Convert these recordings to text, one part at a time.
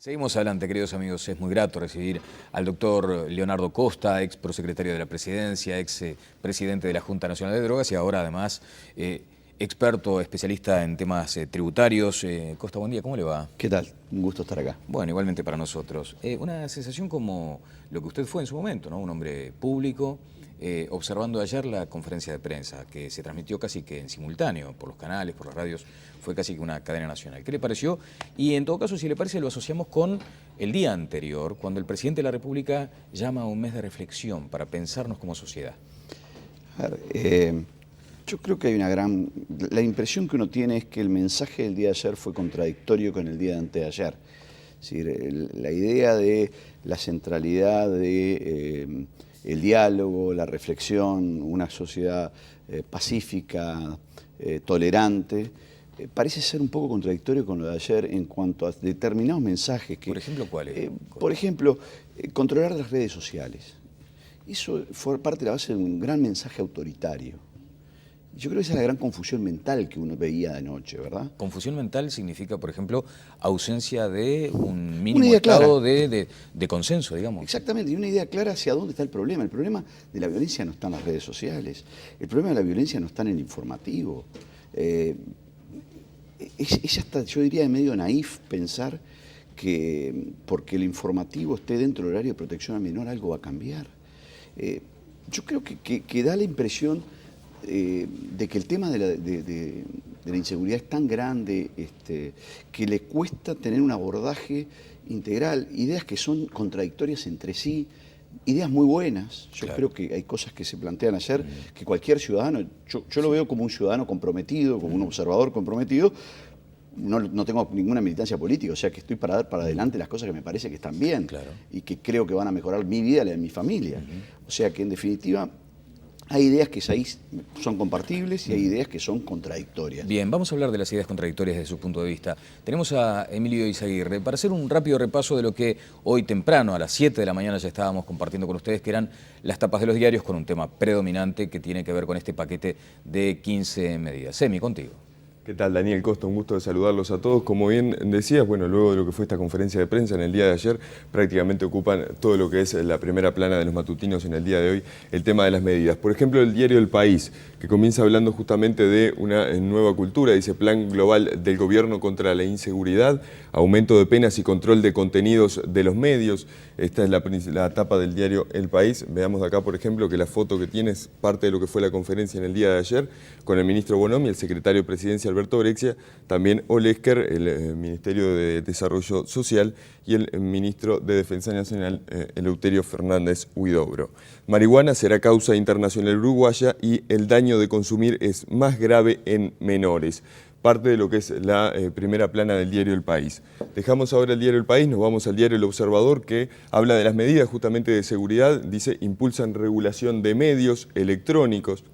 Seguimos adelante, queridos amigos. Es muy grato recibir al doctor Leonardo Costa, ex prosecretario de la Presidencia, ex presidente de la Junta Nacional de Drogas y ahora además experto, especialista en temas tributarios. Costa, buen día, ¿cómo le va? ¿Qué tal? Un gusto estar acá. Bueno, igualmente para nosotros. Una sensación como lo que usted fue en su momento, ¿no? Un hombre público, observando ayer la conferencia de prensa, que se transmitió casi que en simultáneo, por los canales, por las radios, fue casi que una cadena nacional. ¿Qué le pareció? Y en todo caso, si le parece, lo asociamos con el día anterior, cuando el presidente de la República llama a un mes de reflexión para pensarnos como sociedad. A ver, yo creo que hay una gran... La impresión que uno tiene es que el mensaje del día de ayer fue contradictorio con el día de antes de ayer. Es decir, la idea de la centralidad de el diálogo, la reflexión, una sociedad pacífica, tolerante, parece ser un poco contradictorio con lo de ayer en cuanto a determinados mensajes. Que, ¿Por ejemplo, cuáles? Por ejemplo, controlar las redes sociales. Eso fue parte de la base de un gran mensaje autoritario. Yo creo que esa es la gran confusión mental que uno veía anoche, ¿verdad? Confusión mental significa, por ejemplo, ausencia de un mínimo estado de consenso, digamos. Exactamente, y una idea clara hacia dónde está el problema. El problema de la violencia no está en las redes sociales, el problema de la violencia no está en el informativo. Es hasta, yo diría, medio naif pensar que porque el informativo esté dentro del horario de protección al menor algo va a cambiar. Yo creo que da la impresión de que el tema de la inseguridad es tan grande que le cuesta tener un abordaje integral, ideas que son contradictorias entre sí, ideas muy buenas. Yo creo que hay cosas que se plantean ayer que cualquier ciudadano, yo lo veo como un ciudadano comprometido, como un observador comprometido. No tengo ninguna militancia política, o sea que estoy para dar para adelante las cosas que me parece que están bien y que creo que van a mejorar mi vida y la de mi familia. O sea que en definitiva hay ideas que ahí son compartibles y hay ideas que son contradictorias. Bien, vamos a hablar de las ideas contradictorias desde su punto de vista. Tenemos a Emilio Izaguirre para hacer un rápido repaso de lo que hoy temprano, a las 7 de la mañana, ya estábamos compartiendo con ustedes, que eran las tapas de los diarios con un tema predominante que tiene que ver con este paquete de 15 medidas. Emi, contigo. ¿Qué tal, Daniel Costa? Un gusto de saludarlos a todos. Como bien decías, bueno, luego de lo que fue esta conferencia de prensa en el día de ayer, prácticamente ocupan todo lo que es la primera plana de los matutinos en el día de hoy, el tema de las medidas. Por ejemplo, el diario El País, que comienza hablando justamente de una nueva cultura, dice Plan Global del Gobierno contra la Inseguridad, aumento de penas y control de contenidos de los medios. Esta es la tapa del diario El País. Veamos acá, por ejemplo, que la foto que tiene es parte de lo que fue la conferencia en el día de ayer, con el ministro Bonomi, el secretario de Presidencia Alberto Brexia, también Olesker, el Ministerio de Desarrollo Social, y el ministro de Defensa Nacional, Eleuterio Fernández Huidobro. Marihuana será causa internacional uruguaya y el daño de consumir es más grave en menores. Parte de lo que es la primera plana del diario El País. Dejamos ahora el diario El País, nos vamos al diario El Observador, que habla de las medidas justamente de seguridad. Dice, impulsan regulación de medios electrónicos.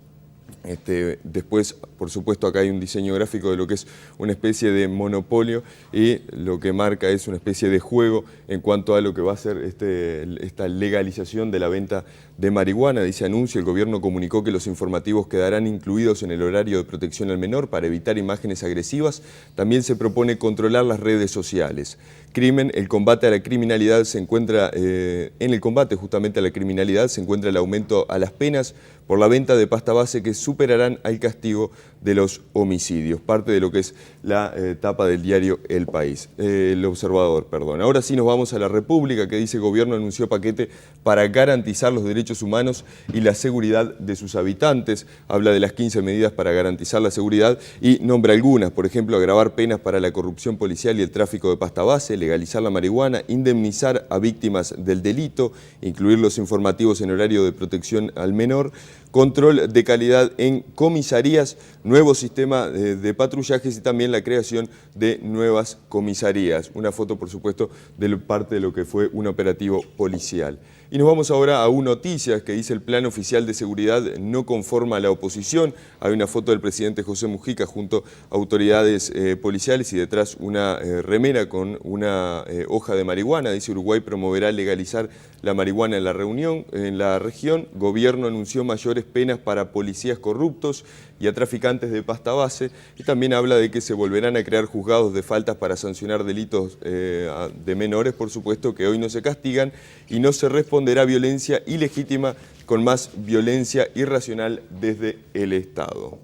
Después, por supuesto, acá hay un diseño gráfico de lo que es una especie de monopolio y lo que marca es una especie de juego en cuanto a lo que va a ser esta legalización de la venta de marihuana. Dice anuncio, el gobierno comunicó que los informativos quedarán incluidos en el horario de protección al menor para evitar imágenes agresivas. También se propone controlar las redes sociales. Crimen, el combate a la criminalidad se encuentra, en el combate justamente a la criminalidad se encuentra el aumento a las penas por la venta de pasta base que superarán al castigo de los homicidios. Parte de lo que es la tapa del diario El País, El Observador, perdón. Ahora sí nos vamos a La República, que dice, gobierno anunció paquete para garantizar los derechos humanos y la seguridad de sus habitantes. Habla de las 15 medidas para garantizar la seguridad y nombra algunas, por ejemplo, agravar penas para la corrupción policial y el tráfico de pasta base, legalizar la marihuana, indemnizar a víctimas del delito, incluir los informativos en horario de protección al menor, control de calidad en comisarías, nuevo sistema de patrullajes y también la creación de nuevas comisarías. Una foto, por supuesto, de parte de lo que fue un operativo policial. Y nos vamos ahora a Noticias, que dice el plan oficial de seguridad no conforma a la oposición. Hay una foto del presidente José Mujica junto a autoridades policiales y detrás una remera con una hoja de marihuana. Dice Uruguay promoverá legalizar la marihuana en la región. Gobierno anunció mayores penas para policías corruptos y a traficantes de pasta base, y también habla de que se volverán a crear juzgados de faltas para sancionar delitos de menores, por supuesto, que hoy no se castigan, y no se responderá a violencia ilegítima con más violencia irracional desde el Estado.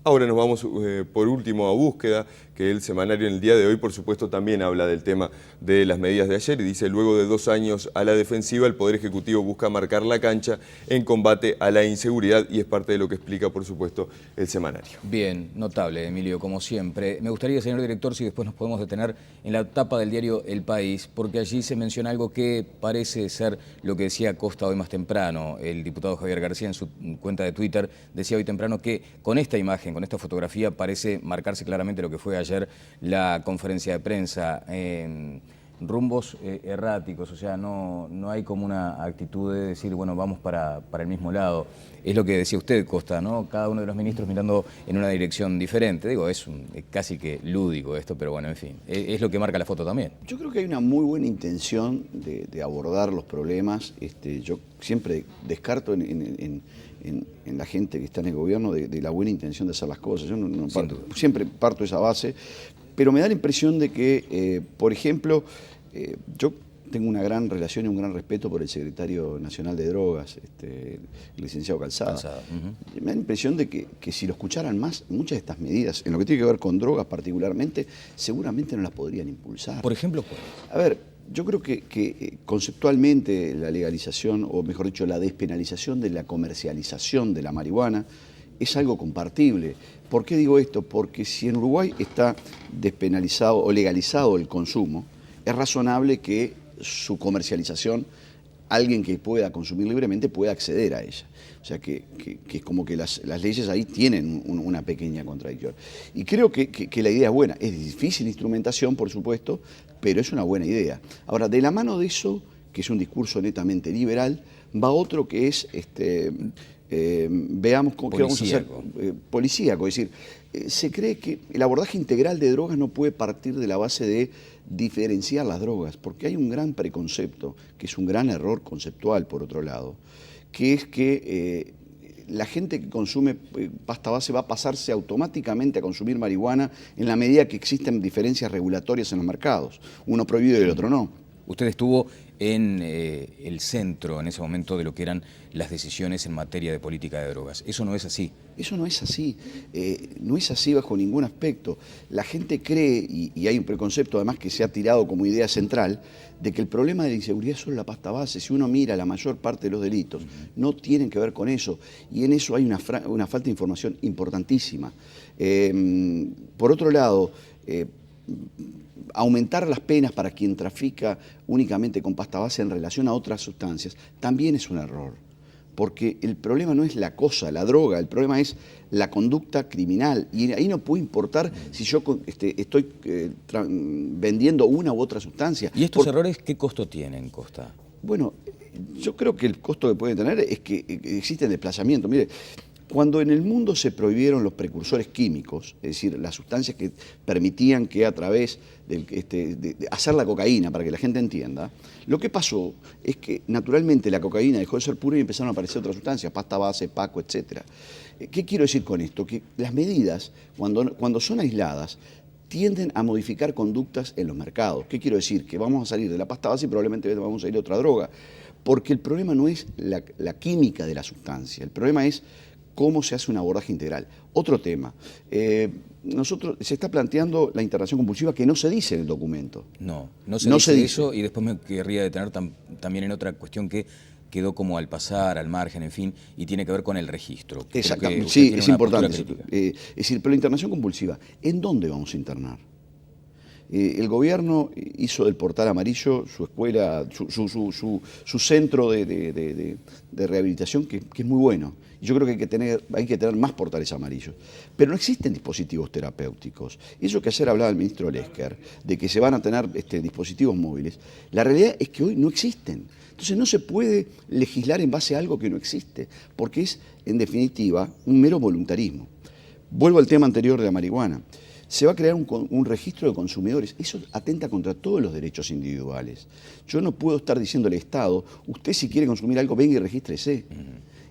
Ahora nos vamos por último a Búsqueda, que el semanario en el día de hoy, por supuesto, también habla del tema de las medidas de ayer y dice: luego de 2 años a la defensiva, el Poder Ejecutivo busca marcar la cancha en combate a la inseguridad, y es parte de lo que explica, por supuesto, el semanario. Bien, notable, Emilio, como siempre. Me gustaría, señor director, si después nos podemos detener en la tapa del diario El País, porque allí se menciona algo que parece ser lo que decía Costa hoy más temprano. El diputado Javier García, en su cuenta de Twitter, decía hoy temprano que con esta imagen, con esta fotografía, parece marcarse claramente lo que fue ayer la conferencia de prensa. Rumbos erráticos, o sea, no hay como una actitud de decir, bueno, vamos para el mismo lado. Es lo que decía usted, Costa, ¿no? Cada uno de los ministros mirando en una dirección diferente. Digo, es casi que lúdico esto, pero bueno, en fin, es lo que marca la foto también. Yo creo que hay una muy buena intención de abordar los problemas. Yo siempre descarto en la gente que está en el gobierno de la buena intención de hacer las cosas. Yo siempre parto de esa base, pero me da la impresión de que, por ejemplo, yo tengo una gran relación y un gran respeto por el secretario nacional de Drogas, el licenciado Calzada. Me da la impresión de que si lo escucharan más, muchas de estas medidas, en lo que tiene que ver con drogas particularmente, seguramente no las podrían impulsar. Por ejemplo, a ver, yo creo que conceptualmente la legalización, o mejor dicho, la despenalización de la comercialización de la marihuana es algo compartible. ¿Por qué digo esto? Porque si en Uruguay está despenalizado o legalizado el consumo, es razonable que su comercialización, alguien que pueda consumir libremente pueda acceder a ella. O sea que es como que las leyes ahí tienen una pequeña contradicción. Y creo que la idea es buena. Es difícil instrumentación, por supuesto, pero es una buena idea. Ahora, de la mano de eso, que es un discurso netamente liberal, va otro que es, veamos qué vamos a hacer, policíaco. Es decir, se cree que el abordaje integral de drogas no puede partir de la base de diferenciar las drogas, porque hay un gran preconcepto, que es un gran error conceptual, por otro lado, que es que la gente que consume pasta base va a pasarse automáticamente a consumir marihuana en la medida que existen diferencias regulatorias en los mercados, uno prohibido y el otro no. Usted estuvo en el centro en ese momento de lo que eran las decisiones en materia de política de drogas. Eso no es así. Eso no es así. No es así bajo ningún aspecto. La gente cree, y hay un preconcepto además que se ha tirado como idea central, de que el problema de la inseguridad es solo la pasta base. Si uno mira la mayor parte de los delitos, no tienen que ver con eso. Y en eso hay una falta de información importantísima. Por otro lado, aumentar las penas para quien trafica únicamente con pasta base en relación a otras sustancias también es un error, porque el problema no es la cosa, la droga, el problema es la conducta criminal, y ahí no puede importar si yo estoy vendiendo una u otra sustancia. ¿Y estos errores qué costo tienen, Costa? Bueno, yo creo que el costo que pueden tener es que existen desplazamientos. Mire, cuando en el mundo se prohibieron los precursores químicos, es decir, las sustancias que permitían que a través de hacer la cocaína, para que la gente entienda, lo que pasó es que naturalmente la cocaína dejó de ser pura y empezaron a aparecer otras sustancias, pasta base, paco, etc. ¿Qué quiero decir con esto? Que las medidas, cuando son aisladas, tienden a modificar conductas en los mercados. ¿Qué quiero decir? Que vamos a salir de la pasta base y probablemente vamos a ir a otra droga. Porque el problema no es la química de la sustancia, el problema es cómo se hace un abordaje integral. Otro tema, se está planteando la internación compulsiva, que no se dice en el documento. No se dice eso, y después me querría detener también en otra cuestión que quedó como al pasar, al margen, en fin, y tiene que ver con el registro. Exactamente, sí, es importante. Es decir, pero la internación compulsiva, ¿en dónde vamos a internar? El gobierno hizo del Portal Amarillo su escuela, su centro de rehabilitación, que es muy bueno. Yo creo que hay que tener más portales amarillos. Pero no existen dispositivos terapéuticos. Eso que ayer hablaba el ministro Lesker, de que se van a tener dispositivos móviles, la realidad es que hoy no existen. Entonces no se puede legislar en base a algo que no existe, porque es, en definitiva, un mero voluntarismo. Vuelvo al tema anterior de la marihuana. se va a crear un registro de consumidores. Eso atenta contra todos los derechos individuales. Yo no puedo estar diciéndole al Estado, usted si quiere consumir algo, venga y regístrese.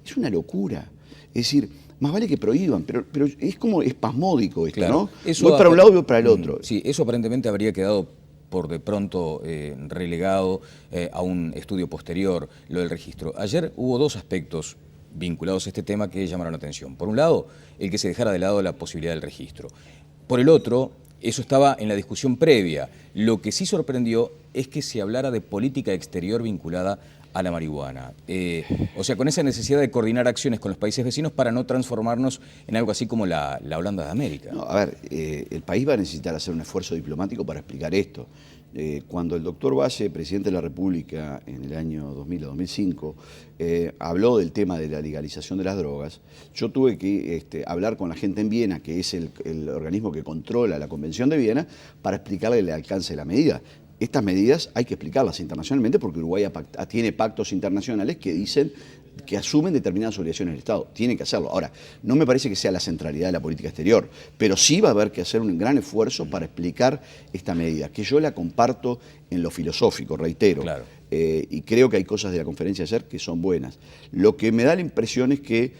Es una locura. Es decir, más vale que prohíban, pero es como espasmódico esto, Claro. ¿no? Eso voy para un lado y voy para el otro. Sí, eso aparentemente habría quedado por de pronto relegado a un estudio posterior, lo del registro. Ayer hubo dos aspectos vinculados a este tema que llamaron la atención. Por un lado, el que se dejara de lado la posibilidad del registro. Por el otro, eso estaba en la discusión previa. Lo que sí sorprendió es que se hablara de política exterior vinculada a la marihuana. O sea, con esa necesidad de coordinar acciones con los países vecinos para no transformarnos en algo así como la Holanda de América. No, a ver, el país va a necesitar hacer un esfuerzo diplomático para explicar esto. Cuando el doctor Valle, presidente de la República en el año 2000 o 2005, habló del tema de la legalización de las drogas, yo tuve que hablar con la gente en Viena, que es el organismo que controla la Convención de Viena, para explicarle el alcance de la medida. Estas medidas hay que explicarlas internacionalmente porque Uruguay tiene pactos internacionales que dicen que asumen determinadas obligaciones del Estado. Tienen que hacerlo. Ahora, no me parece que sea la centralidad de la política exterior, pero sí va a haber que hacer un gran esfuerzo para explicar esta medida, que yo la comparto en lo filosófico, reitero. Claro. Y creo que hay cosas de la conferencia de ayer que son buenas. Lo que me da la impresión es que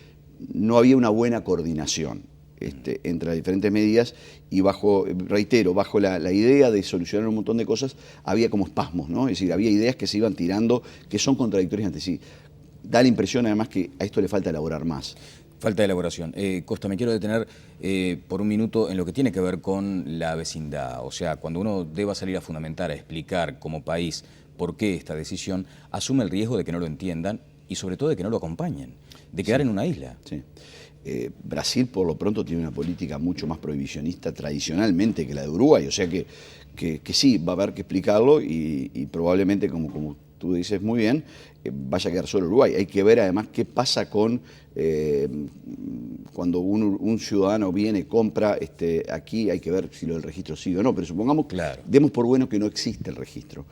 no había una buena coordinación entre las diferentes medidas y reitero, bajo la idea de solucionar un montón de cosas, había como espasmos, ¿no? Es decir, había ideas que se iban tirando que son contradictorias entre sí. Da la impresión además que a esto le falta elaborar más. Falta de elaboración. Costa, me quiero detener por un minuto en lo que tiene que ver con la vecindad. O sea, cuando uno deba salir a fundamentar, a explicar como país por qué esta decisión, asume el riesgo de que no lo entiendan y sobre todo de que no lo acompañen, de quedar en una isla. Sí. Brasil por lo pronto tiene una política mucho más prohibicionista tradicionalmente que la de Uruguay, o sea que sí, va a haber que explicarlo y probablemente, como tú dices muy bien, vaya a quedar solo Uruguay. Hay que ver además qué pasa con cuando un ciudadano viene, compra, aquí hay que ver si lo del registro sigue o no, pero supongamos, Claro, demos por bueno que no existe el registro.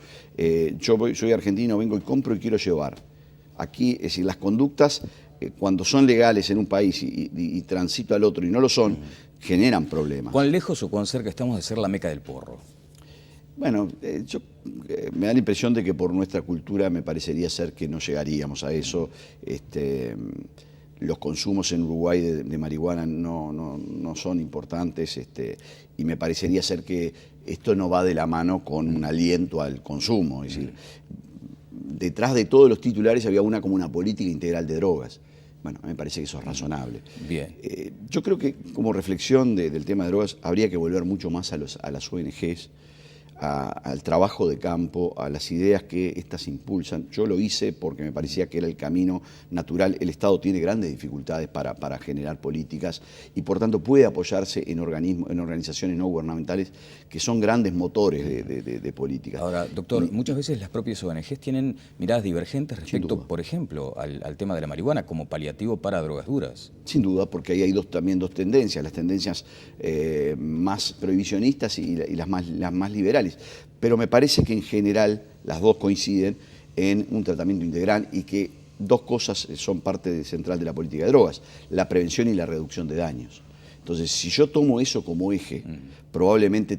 Soy argentino, vengo y compro y quiero llevar. Aquí, es decir, las conductas cuando son legales en un país y transito al otro y no lo son, generan problemas. ¿cuán lejos o cuán cerca estamos de ser la meca del porro? Bueno, me da la impresión de que por nuestra cultura me parecería ser que no llegaríamos a eso. Los consumos en Uruguay de marihuana no son importantes y me parecería ser que esto no va de la mano con un aliento al consumo. Es decir, detrás de todos los titulares había como una política integral de drogas. Bueno, me parece que eso es razonable. Bien. Yo creo que como reflexión del tema de drogas habría que volver mucho más a las ONGs, al trabajo de campo, a las ideas que éstas impulsan. Yo lo hice porque me parecía que era el camino natural. El Estado tiene grandes dificultades para generar políticas y por tanto puede apoyarse en organizaciones no gubernamentales que son grandes motores de políticas. Ahora, doctor, muchas veces las propias ONGs tienen miradas divergentes respecto, duda. por ejemplo, al tema de la marihuana como paliativo para drogas duras. Sin duda, porque ahí hay también dos tendencias, las tendencias más prohibicionistas y las más liberales. Pero me parece que en general las dos coinciden en un tratamiento integral y que dos cosas son parte central de la política de drogas, la prevención y la reducción de daños. Entonces, si yo tomo eso como eje, probablemente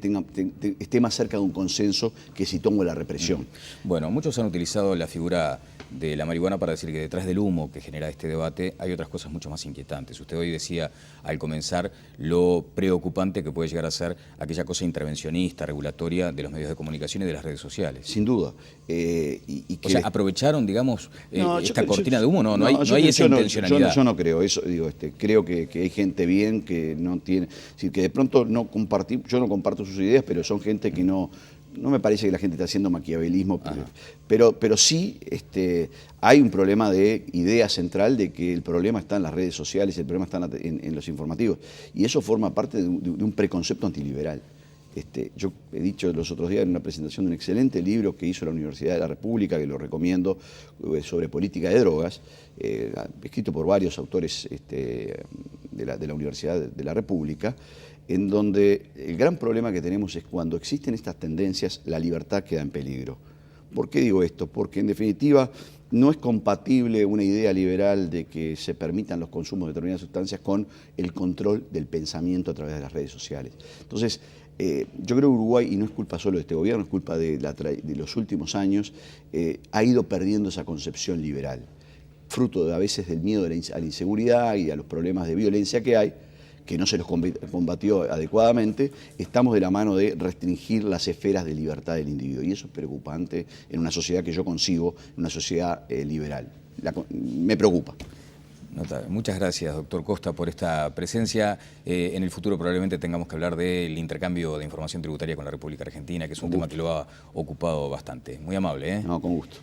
esté más cerca de un consenso que si tomo la represión. Bueno, muchos han utilizado la figura de la marihuana para decir que detrás del humo que genera este debate hay otras cosas mucho más inquietantes. Usted hoy decía al comenzar lo preocupante que puede llegar a ser aquella cosa intervencionista, regulatoria de los medios de comunicación y de las redes sociales. Sin duda. O sea, aprovecharon, digamos, esta cortina de humo, no hay esa yo intencionalidad. Yo no creo eso, digo, creo que hay gente bien que no tiene, es decir, que de pronto yo no comparto sus ideas, pero son gente que no me parece que la gente está haciendo maquiavelismo, pero sí hay un problema de idea central de que el problema está en las redes sociales, el problema está en los informativos, y eso forma parte de un preconcepto antiliberal. Yo he dicho los otros días en una presentación de un excelente libro que hizo la Universidad de la República, que lo recomiendo, sobre política de drogas, escrito por varios autores de la Universidad de la República, en donde el gran problema que tenemos es cuando existen estas tendencias, la libertad queda en peligro. ¿Por qué digo esto? Porque en definitiva no es compatible una idea liberal de que se permitan los consumos de determinadas sustancias con el control del pensamiento a través de las redes sociales. Entonces, yo creo que Uruguay, y no es culpa solo de este gobierno, es culpa de los últimos años, ha ido perdiendo esa concepción liberal, fruto a veces del miedo a la inseguridad y a los problemas de violencia que hay, que no se los combatió adecuadamente. Estamos de la mano de restringir las esferas de libertad del individuo, y eso es preocupante en una sociedad que yo concibo, una sociedad liberal. Me preocupa. Notable. Muchas gracias, doctor Costa, por esta presencia. En el futuro probablemente tengamos que hablar del intercambio de información tributaria con la República Argentina, que es un tema que lo ha ocupado bastante. Muy amable, ¿eh? No, con gusto.